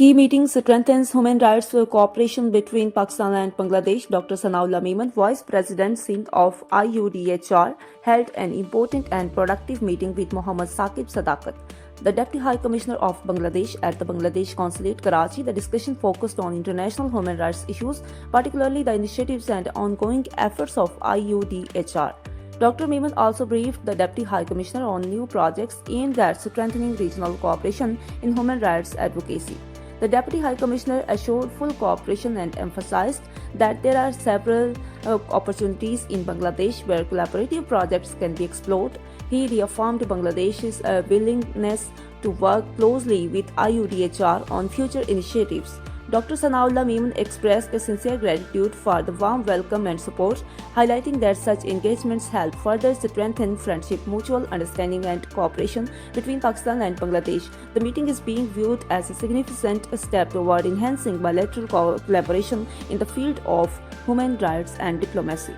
Key meeting strengthens human rights cooperation between Pakistan and Bangladesh. Dr. Sanaullah, Vice President Sindh of IUDHR, held an important and productive meeting with Mohammad Saqib Sadakat, the Deputy High Commissioner of Bangladesh, at the Bangladesh Consulate, Karachi. The discussion focused on international human rights issues, particularly the initiatives and ongoing efforts of IUDHR. Dr. Memon also briefed the Deputy High Commissioner on new projects aimed at strengthening regional cooperation in human rights advocacy. The Deputy High Commissioner assured full cooperation and emphasized that there are several opportunities in Bangladesh where collaborative projects can be explored. He reaffirmed Bangladesh's willingness to work closely with IUDHR on future initiatives. Dr. Sanaullah Memon expressed a sincere gratitude for the warm welcome and support, highlighting that such engagements help further strengthen friendship, mutual understanding and cooperation between Pakistan and Bangladesh. The meeting is being viewed as a significant step toward enhancing bilateral collaboration in the field of human rights and diplomacy.